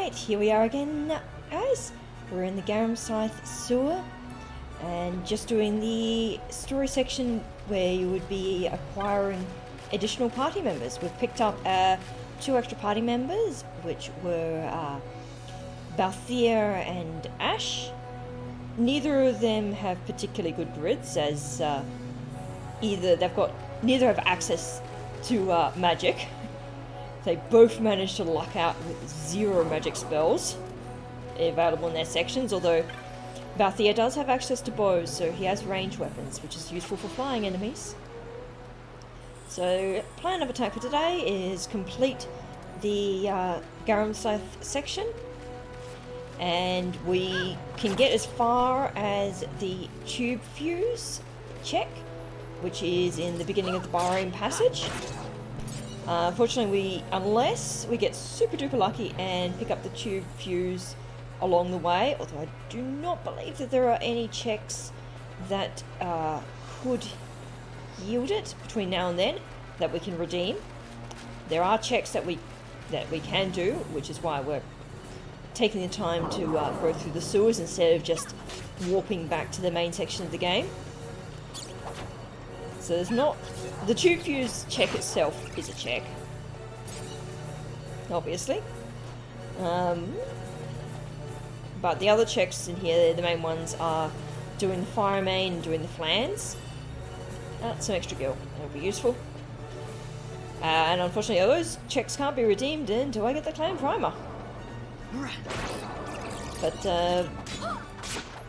Alright, here we are again, guys. We're in the Garum Scythe sewer, and just doing the story section where you would be acquiring additional party members. We've picked up 2 extra party members, which were Balthier and Ash. Neither of them have particularly good grids, as neither have access to magic. They both managed to luck out with 0 magic spells available in their sections, although Balthier does have access to bows, so he has ranged weapons, which is useful for flying enemies. So, plan of attack for today is complete the Garum Scythe section, and we can get as far as the tube fuse check, which is in the beginning of the Barroom Passage. Unfortunately, unless we get super duper lucky and pick up the tube fuse along the way, although I do not believe that there are any checks that could yield it between now and then that we can redeem. There are checks that we can do, which is why we're taking the time to go through the sewers instead of just warping back to the main section of the game. So there's not... The tube fuse check itself is a check, obviously. But the other checks in here, the main ones, are doing the fire main and doing the flans. Some extra gil, that'll be useful. And unfortunately those checks can't be redeemed until I get the clan primer. But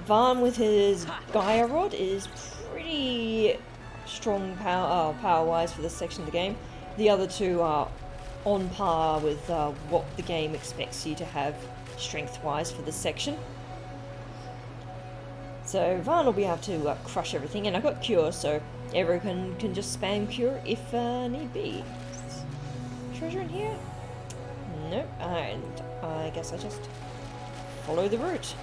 Varn with his Gaia Rod is pretty strong power-wise for this section of the game. The other 2 are on par with what the game expects you to have strength-wise for this section. So Varn will be able to crush everything, and I've got Cure, so everyone can just spam Cure if need be. Treasure in here? Nope, and I guess I just follow the route.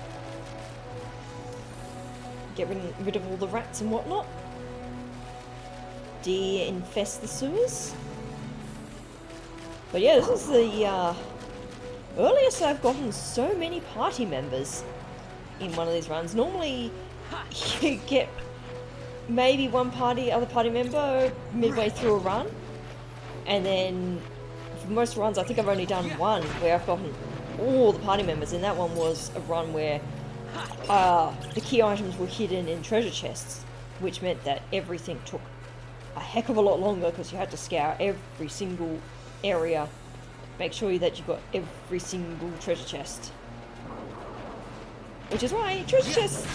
Get rid of all the rats and whatnot. De-infest the sewers. But yeah, this is the earliest I've gotten so many party members in one of these runs. Normally you get maybe one other party member midway through a run, and then for most runs I think I've only done one where I've gotten all the party members, and that one was a run where the key items were hidden in treasure chests, which meant that everything took a heck of a lot longer because you had to scour every single area, make sure that you got every single treasure chest. Which is why treasure chests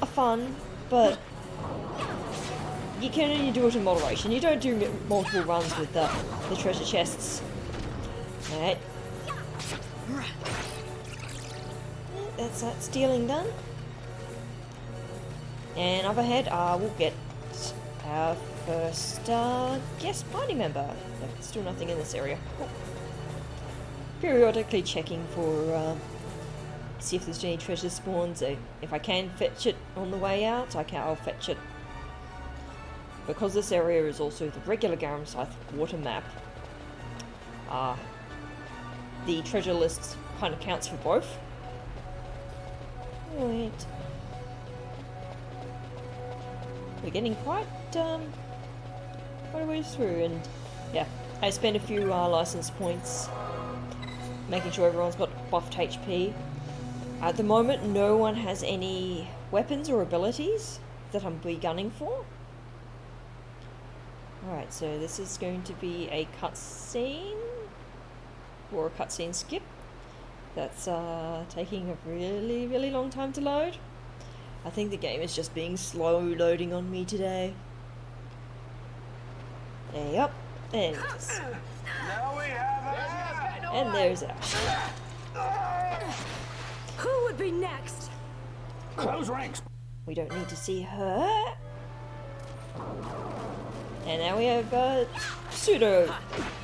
are fun, but you can only do it in moderation. You don't do multiple runs with the treasure chests. Alright. That's that stealing done. And up ahead, we'll get our first guest party member. There's still nothing in this area. Cool. Periodically checking for see if there's any treasure spawns. If I can fetch it on the way out, I'll fetch it. Because this area is also the regular Garum Scythe water map, the treasure list kind of counts for both. Right. We're getting quite a ways through, and yeah, I spent a few license points making sure everyone's got buffed HP. At the moment, no one has any weapons or abilities that I'm gunning for. Alright, so this is going to be a cutscene, or a cutscene skip. That's taking a really, really long time to load. I think the game is just being slow loading on me today. Yep, there it is. And there's Ash. Who would be next? Close ranks. We don't need to see her. And now we have Pseudo.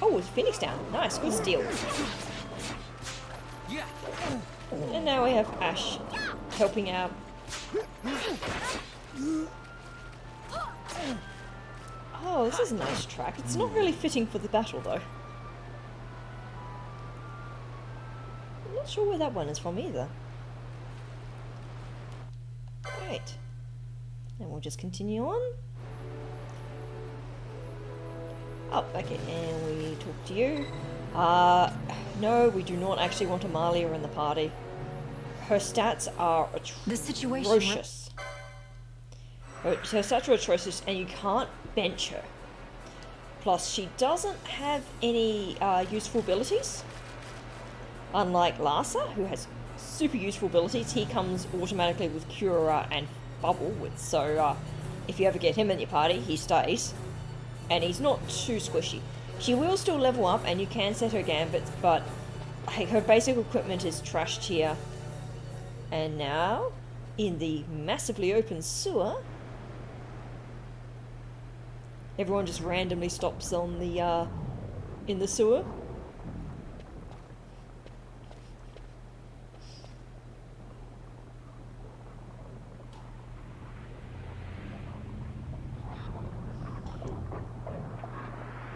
Oh, it's Phoenix down. Nice, good steal. And now we have Ash helping out. Oh, this is a nice track. It's not really fitting for the battle though. I'm not sure where that one is from either. Right. And we'll just continue on. Oh, okay, and we talk to you. No, we do not actually want Amalia in the party. Her stats are The situation. atrocious. Her stats are atrocious, and you can't bench her. Plus, she doesn't have any useful abilities. Unlike Larsa, who has super useful abilities, he comes automatically with Cura and Bubble. So, if you ever get him in your party, he stays. And he's not too squishy. She will still level up, and you can set her gambits, but her basic equipment is trashed here. And now, in the massively open sewer, everyone just randomly stops on the in the sewer.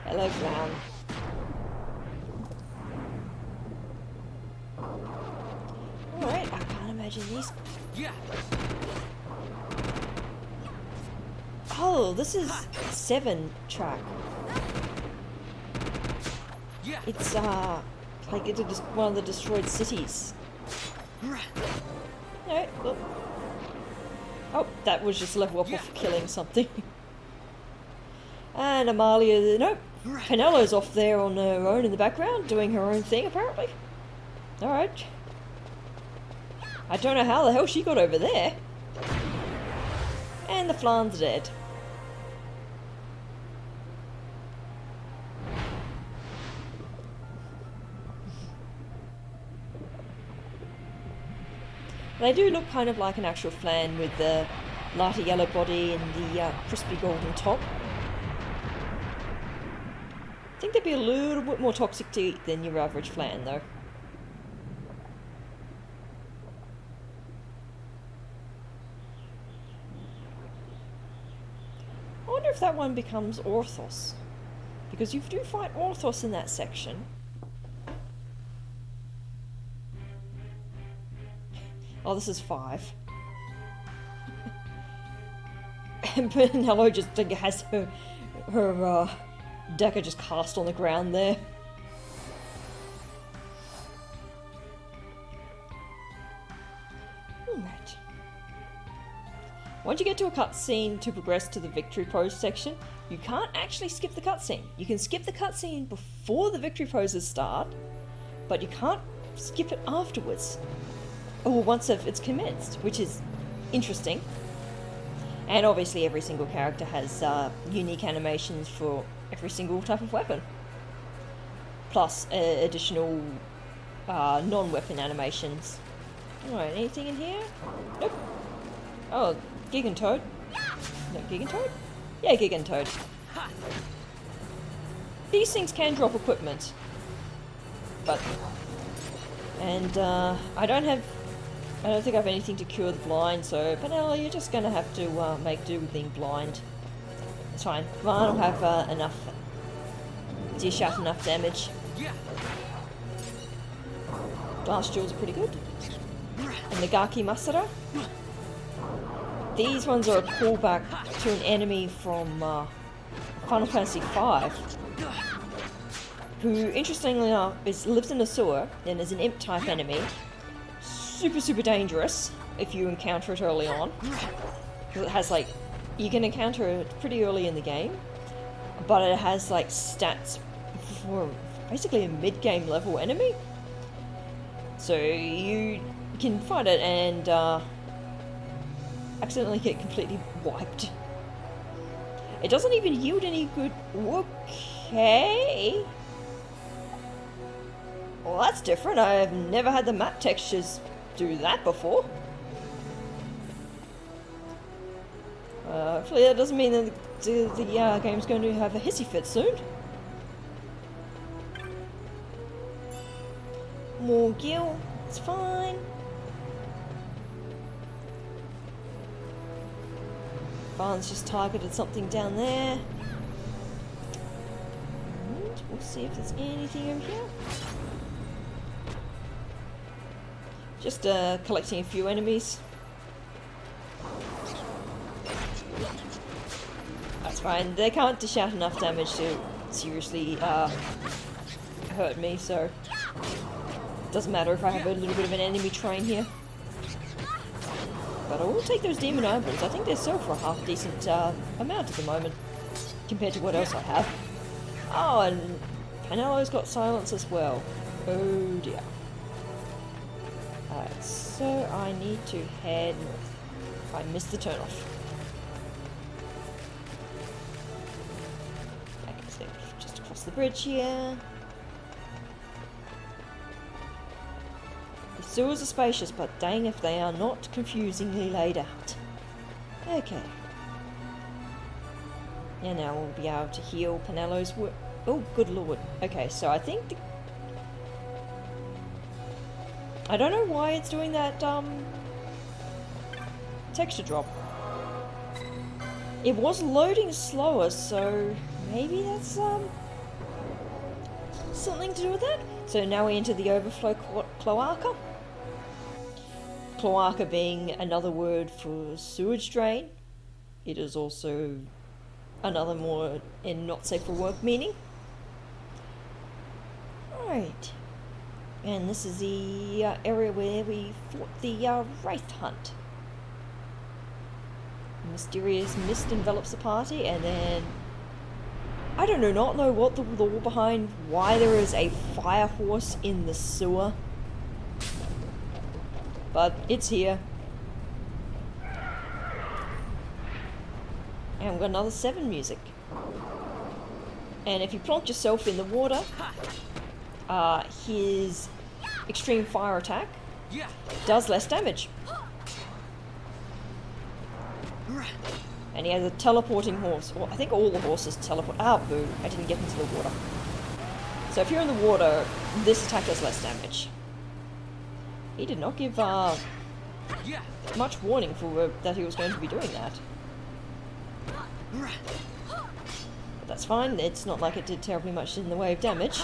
Hello, Clown. Alright, I can't imagine these. Yeah. Oh, this is 7 track. Yeah. It's like it's just one of the destroyed cities. No, look. Oh, that was just level up of killing something. And Amalia, nope. Penelo's off there on her own in the background, doing her own thing apparently. Alright. I don't know how the hell she got over there. And the Flan's dead. They do look kind of like an actual flan with the lighter yellow body and the crispy golden top. I think they'd be a little bit more toxic to eat than your average flan though. I wonder if that one becomes Orthos. Because you do fight Orthos in that section. Oh, this is 5. And Penello just has her Decker just cast on the ground there. Alright. Once you get to a cutscene to progress to the victory pose section, you can't actually skip the cutscene. You can skip the cutscene before the victory poses start, but you can't skip it afterwards. Or once it's commenced, which is interesting. And obviously every single character has unique animations for every single type of weapon. Plus additional non-weapon animations. Alright, anything in here? Nope. Oh, Gigantoad. No, Gigantoad? Yeah, Gigantoad. These things can drop equipment. But... And I don't think I have anything to cure the blind, so Penella, you're just gonna have to make do with being blind. It's fine. Mine will have enough. Dish out enough damage. Blast Jewels are pretty good. And the Gaki Masara. These ones are a callback to an enemy from Final Fantasy V, who, interestingly enough, lives in a sewer and is an imp-type enemy. Super dangerous if you encounter it early on. Because it has, like, you can encounter it pretty early in the game, but it has, like, stats for basically a mid-game level enemy. So you can fight it and accidentally get completely wiped. It doesn't even yield any good... Okay. Well, that's different. I've never had the map textures do that before. Hopefully that doesn't mean that the game's going to have a hissy fit soon. More Gil, it's fine. Barnes just targeted something down there. And we'll see if there's anything over here. Just collecting a few enemies. That's fine. They can't dish out enough damage to seriously hurt me, so it doesn't matter if I have a little bit of an enemy train here. But I will take those demon eyeballs. I think they sell for a half decent amount at the moment compared to what else I have. Oh, and Panelo's got silence as well. Oh dear. Alright, so I need to head north. I missed the turn off. Okay, so just across the bridge here. The sewers are spacious, but dang if they are not confusingly laid out. Okay. And now we'll be able to heal Panelo's work. Oh, good lord. Okay, so I think I don't know why it's doing that, texture drop. It was loading slower, so maybe that's, something to do with that? So now we enter the overflow cloaca. Cloaca being another word for sewage drain. It is also another more in not safe for work meaning. Right. And this is the area where we fought the Wraith Hunt. Mysterious mist envelops the party, and then I do not know what the lore behind why there is a fire horse in the sewer, but it's here. And we've got another 7 music. And if you plonk yourself in the water, his extreme fire attack does less damage. And he has a teleporting horse. Well, I think all the horses teleport. Ah, boo. I didn't get into the water. So if you're in the water, this attack does less damage. He did not give much warning for that he was going to be doing that. But that's fine. It's not like it did terribly much in the way of damage.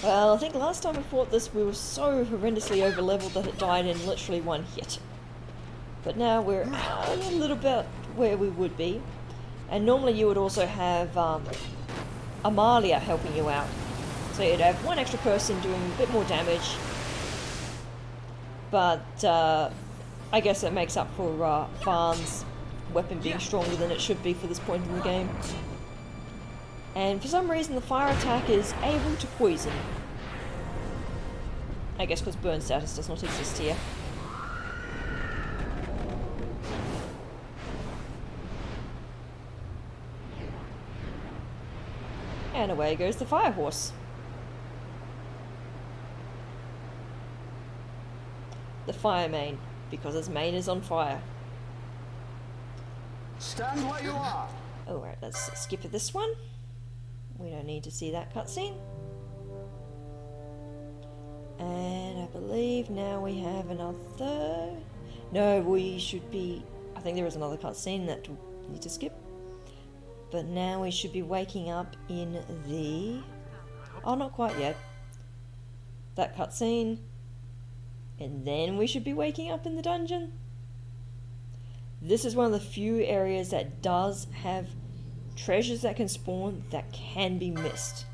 Well, I think last time we fought this, we were so horrendously over-leveled that it died in literally one hit. But now we're a little bit where we would be. And normally you would also have Amalia helping you out. So you'd have one extra person doing a bit more damage. But I guess it makes up for Farn's weapon being stronger than it should be for this point in the game. And for some reason the fire attack is able to poison. I guess because burn status does not exist here. And away goes the fire horse. The fire mane, because his mane is on fire. Stand where you are. Alright, let's skip this one. We don't need to see that cutscene. And I believe now we have another... No, we should be... I think there is another cutscene that we need to skip. But now we should be waking up in the... Oh, not quite yet. That cutscene. And then we should be waking up in the dungeon. This is one of the few areas that does have treasures that can spawn that can be missed.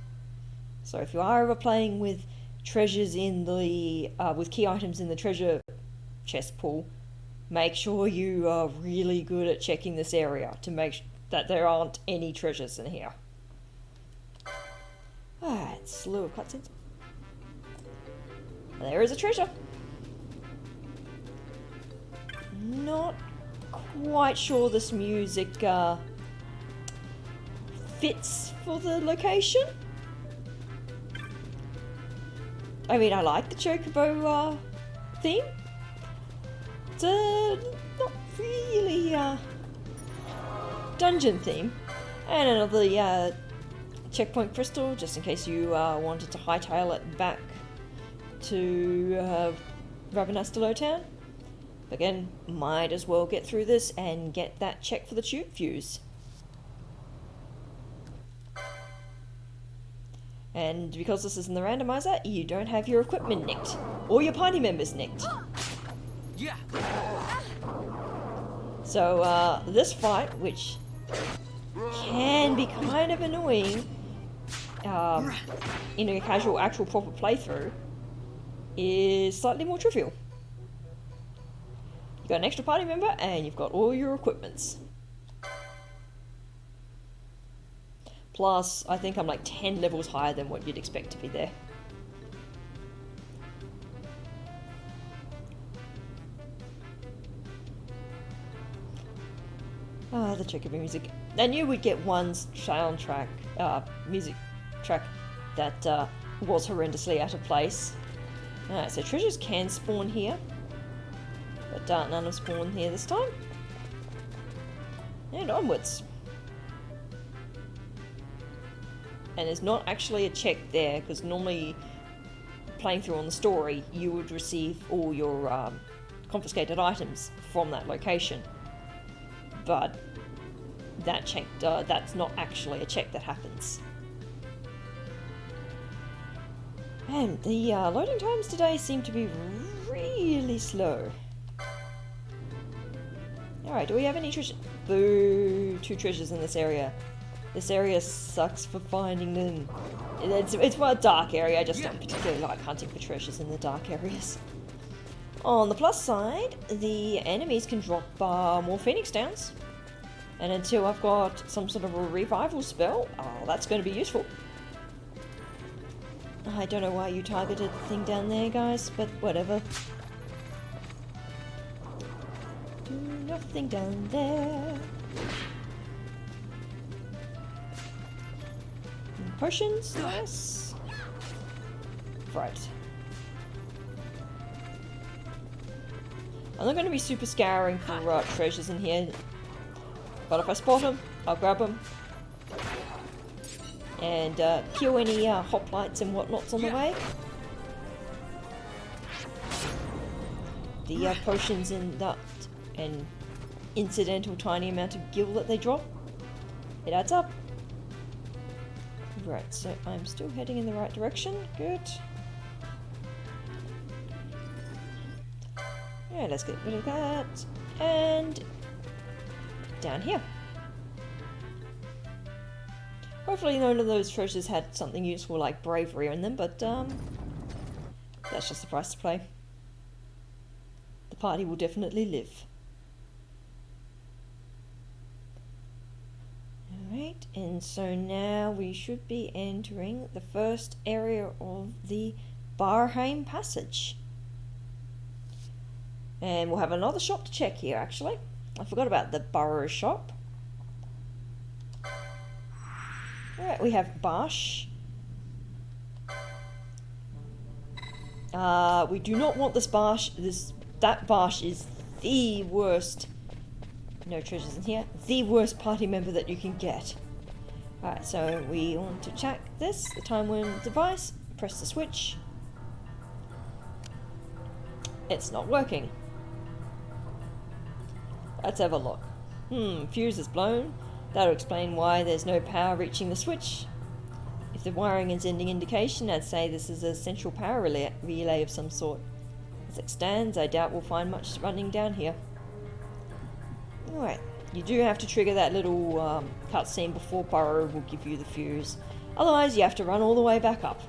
So if you are ever playing with treasures in the with key items in the treasure chest pool, make sure you are really good at checking this area to make that there aren't any treasures in here. Alright, slew of cutscenes. There is a treasure. Not quite sure this music fits for the location. I mean, I like the Chocobo theme. It's not really dungeon theme. And another checkpoint crystal, just in case you wanted to hightail it back to Rabanastalo Town. Again, might as well get through this and get that check for the tube fuse. And because this is in the randomizer, you don't have your equipment nicked. Or your party members nicked. Yeah. So, this fight, which can be kind of annoying in a casual, actual proper playthrough, is slightly more trivial. You've got an extra party member, and you've got all your equipments. Plus, I think I'm like 10 levels higher than what you'd expect to be there. Ah, the trick of music. I knew we'd get one soundtrack, music track that was horrendously out of place. Alright, so treasures can spawn here. But none have spawned here this time. And onwards. And there's not actually a check there, because normally playing through on the story, you would receive all your confiscated items from that location. But that check, that's not actually a check that happens. And the loading times today seem to be really slow. Alright, do we have any treasure? Boo! 2 treasures in this area. This area sucks for finding them. It's a dark area, I just don't particularly like hunting for treasures in the dark areas. On the plus side, the enemies can drop more Phoenix Downs. And until I've got some sort of a revival spell, that's going to be useful. I don't know why you targeted the thing down there, guys, but whatever. Do nothing down there. Potions, nice. Right. I'm not going to be super scouring for treasures in here, but if I spot them, I'll grab them and kill any hoplites and whatnots on the way. The potions in that and incidental tiny amount of gil that they drop, it adds up. Right, so I'm still heading in the right direction. Good. Yeah, let's get rid of that. And down here. Hopefully none of those treasures had something useful like bravery in them, but that's just the price to play. The party will definitely live. Alright, and so now we should be entering the first area of the Barheim Passage. And we'll have another shop to check here, actually. I forgot about the Burrow shop. Alright, we have Barsh. We do not want this Barsh. That Barsh is the worst. No treasures in here. The worst party member that you can get. Alright, so we want to check this. The time when device. Press the switch. It's not working. Let's have a look. Fuse is blown. That'll explain why there's no power reaching the switch. If the wiring is any indication, I'd say this is a central power relay of some sort. As it stands, I doubt we'll find much running down here. Alright, you do have to trigger that little cutscene before Burrow will give you the fuse. Otherwise, you have to run all the way back up.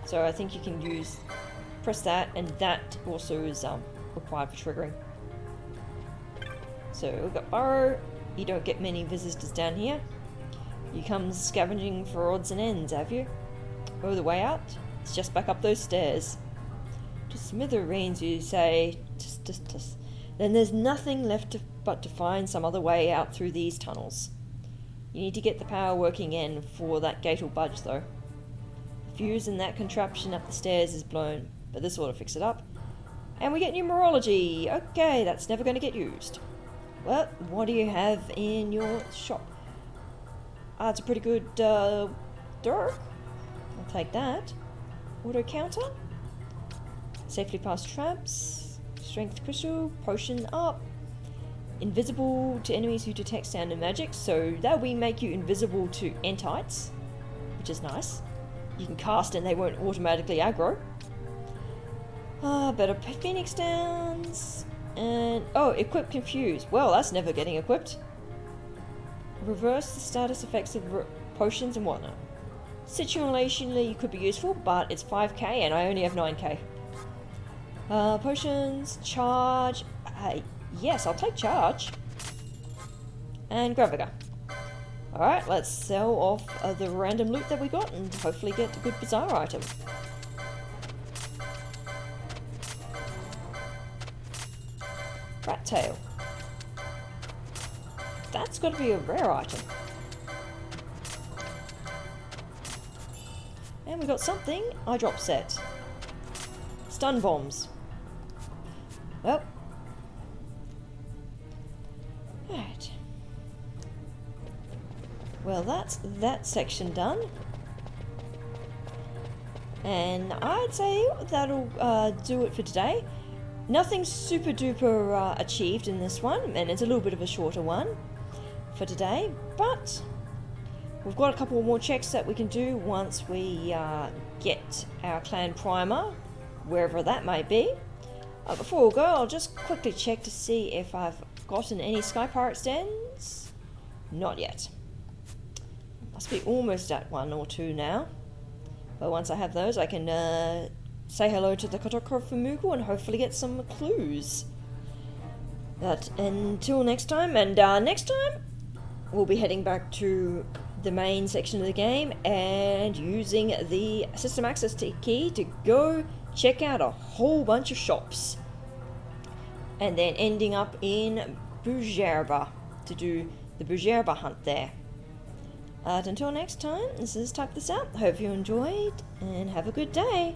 So I think you can press that, and that also is required for triggering. So we've got Burrow. You don't get many visitors down here. You come scavenging for odds and ends, have you? Oh, the way out? It's just back up those stairs. To smithereens, you say. Then there's nothing left but to find some other way out through these tunnels. You need to get the power working in before that gate will budge, though. The fuse in that contraption up the stairs is blown, but this ought to fix it up. And we get numerology. Okay, that's never going to get used. Well, what do you have in your shop? It's a pretty good dirk. I'll take that. Auto counter. Safely past traps. Strength crystal. Potion up. Invisible to enemies who detect sound and magic. So that will make you invisible to entites, which is nice. you can cast and they won't automatically aggro. Better Phoenix Downs. And, oh, equip Confuse. Well, that's never getting equipped. Reverse the status effects of potions and whatnot. Situationally could be useful, but it's 5k and I only have 9k. Potions, charge. Yes, I'll take charge. And Graviga. Alright, let's sell off the random loot that we got and hopefully get a good bazaar item. Rat tail. That's got to be a rare item. And we got something. Eye drop set. Stun bombs. Well. Right. Well, that's that section done. And I'd say that'll do it for today. Nothing super duper achieved in this one, and it's a little bit of a shorter one for today, but we've got a couple more checks that we can do once we get our clan primer, wherever that may be. Before we go, I'll just quickly check to see if I've gotten any Sky Pirate stands. Not yet. Must be almost at 1 or 2 now. But once I have those, I can say hello to the Kotoko from Moogle and hopefully get some clues. But until next time, and next time, we'll be heading back to the main section of the game and using the system access key to go check out a whole bunch of shops. And then ending up in Bujerba to do the Bujerba hunt there. Until next time, this is Type This Out. Hope you enjoyed and have a good day.